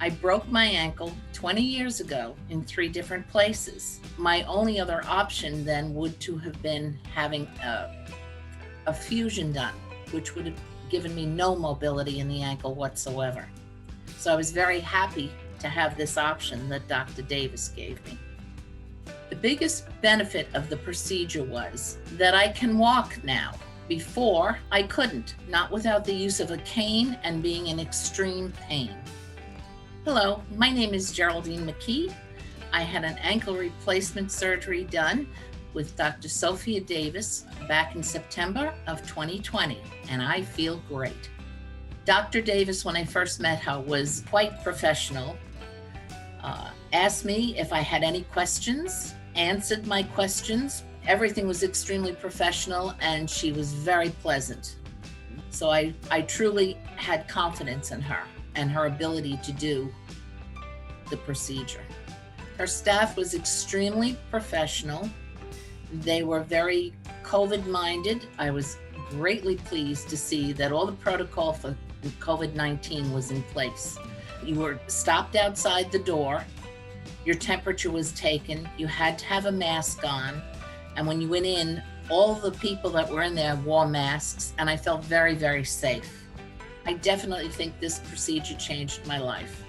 I broke my ankle 20 years ago in 3 different places. My only other option then would to have been having a fusion done, which would have given me no mobility in the ankle whatsoever. So I was very happy to have this option that Dr. Davis gave me. The biggest benefit of the procedure was that I can walk now. Before, I couldn't, not without the use of a cane and being in extreme pain. Hello, my name is Geraldine McKee. I had an ankle replacement surgery done with Dr. Sophia Davis back in September of 2020, and I feel great. Dr. Davis, when I first met her, was quite professional, asked me if I had any questions, answered my questions. Everything was extremely professional, and she was very pleasant. So I truly had confidence in her and her ability to do the procedure. Her staff was extremely professional. They were very COVID-minded. I was greatly pleased to see that all the protocol for COVID-19 was in place. You were stopped outside the door. Your temperature was taken. You had to have a mask on. And when you went in, all the people that were in there wore masks, and I felt very, very safe. I definitely think this procedure changed my life.